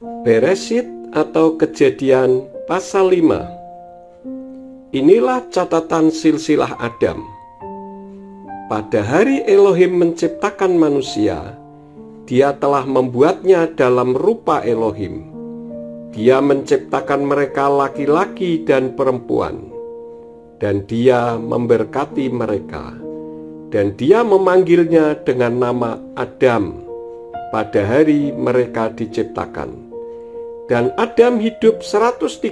Bereshit atau Kejadian pasal 5. Inilah catatan silsilah Adam. Pada hari Elohim menciptakan manusia, Dia telah membuatnya dalam rupa Elohim. Dia menciptakan mereka laki-laki dan perempuan, dan Dia memberkati mereka. Dan Dia memanggilnya dengan nama Adam pada hari mereka diciptakan. Dan Adam hidup 130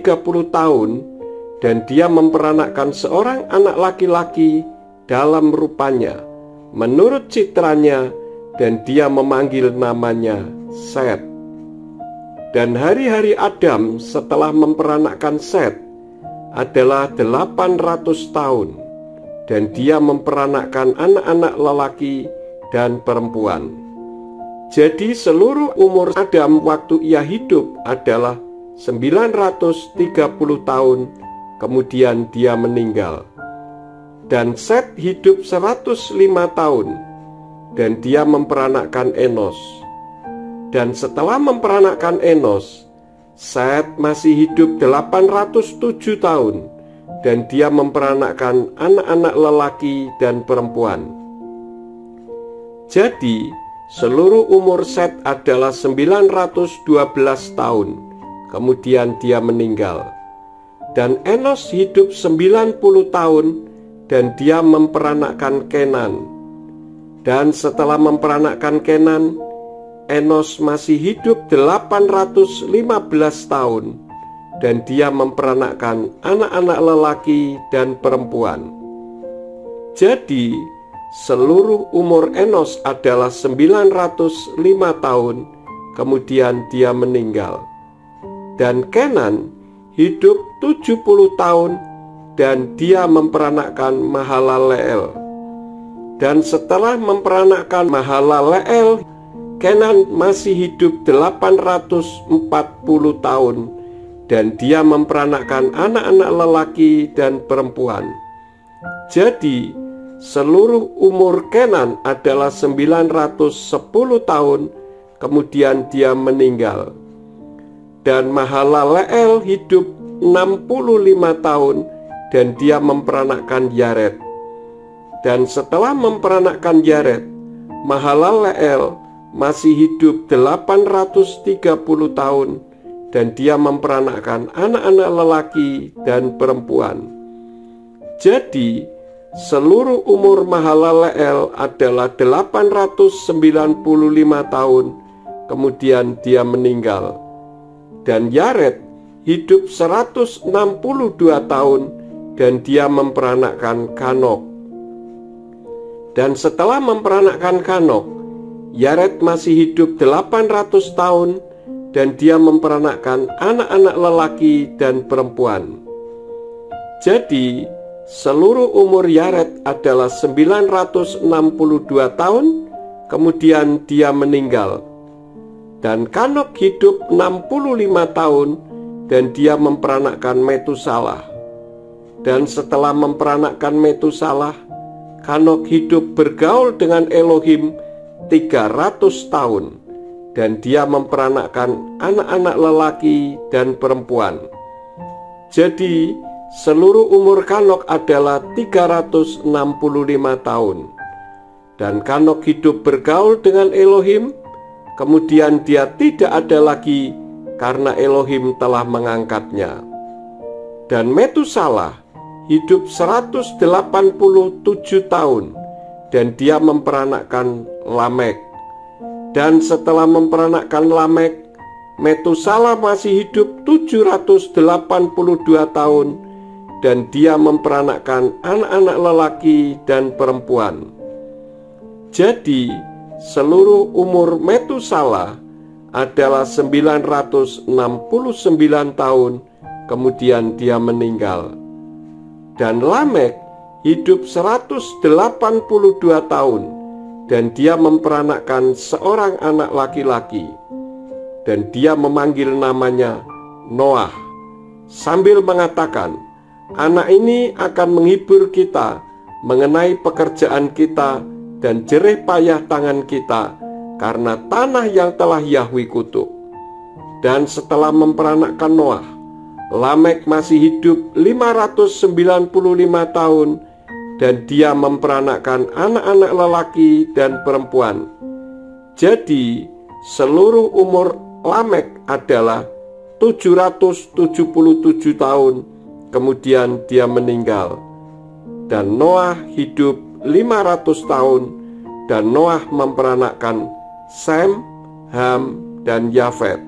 tahun, dan dia memperanakkan seorang anak laki-laki dalam rupanya, menurut citranya, dan dia memanggil namanya Set. Dan hari-hari Adam setelah memperanakkan Set adalah 800 tahun, dan dia memperanakkan anak-anak lelaki dan perempuan. Jadi seluruh umur Adam waktu ia hidup adalah 930 tahun, kemudian dia meninggal. Dan Set hidup 105 tahun, dan dia memperanakkan Enos. Dan setelah memperanakkan Enos, Set masih hidup 807 tahun, dan dia memperanakkan anak-anak lelaki dan perempuan. Jadi seluruh umur Set adalah 912 tahun, kemudian dia meninggal. Dan Enos hidup 90 tahun, dan dia memperanakkan Kenan. Dan setelah memperanakkan Kenan, Enos masih hidup 815 tahun, dan dia memperanakkan anak-anak lelaki dan perempuan. Jadi seluruh umur Enos adalah 905 tahun, kemudian dia meninggal. Dan Kenan hidup 70 tahun, dan dia memperanakkan Mahalaleel. Dan setelah memperanakkan Mahalaleel, Kenan masih hidup 840 tahun, dan dia memperanakkan anak-anak lelaki dan perempuan. Jadi seluruh umur Kenan adalah 910 tahun, kemudian dia meninggal. Dan Mahalaleel hidup 65 tahun, dan dia memperanakkan Yared. Dan setelah memperanakkan Yared, Mahalaleel masih hidup 830 tahun, dan dia memperanakkan anak-anak lelaki dan perempuan. Jadi seluruh umur Mahalaleel adalah 895 tahun, kemudian dia meninggal. Dan Yared hidup 162 tahun, dan dia memperanakkan Kanok. Dan setelah memperanakkan Kanok, Yared masih hidup 800 tahun, dan dia memperanakkan anak-anak lelaki dan perempuan. Jadi seluruh umur Yared adalah 962 tahun, kemudian dia meninggal. Dan Kanok hidup 65 tahun, dan dia memperanakkan Metusalah. Dan setelah memperanakkan Metusalah, Kanok hidup bergaul dengan Elohim 300 tahun, dan dia memperanakkan anak-anak lelaki dan perempuan. Jadi seluruh umur Kanok adalah 365 tahun. Dan Kanok hidup bergaul dengan Elohim, kemudian dia tidak ada lagi karena Elohim telah mengangkatnya. Dan Metusalah hidup 187 tahun, dan dia memperanakkan Lamek. Dan setelah memperanakkan Lamek, Metusalah masih hidup 782 tahun, dan dia memperanakkan anak-anak lelaki dan perempuan. Jadi seluruh umur Metusalah adalah 969 tahun, kemudian dia meninggal. Dan Lamek hidup 182 tahun, dan dia memperanakkan seorang anak laki-laki. Dan dia memanggil namanya Noah, sambil mengatakan, "Anak ini akan menghibur kita mengenai pekerjaan kita dan jerih payah tangan kita, karena tanah yang telah Yahwe kutuk." Dan setelah memperanakkan Noah, Lamek masih hidup 595 tahun, dan dia memperanakkan anak-anak lelaki dan perempuan. Jadi seluruh umur Lamek adalah 777 tahun. Kemudian dia meninggal. Dan Noah hidup 500 tahun, dan Noah memperanakkan Sem, Ham, dan Yafet.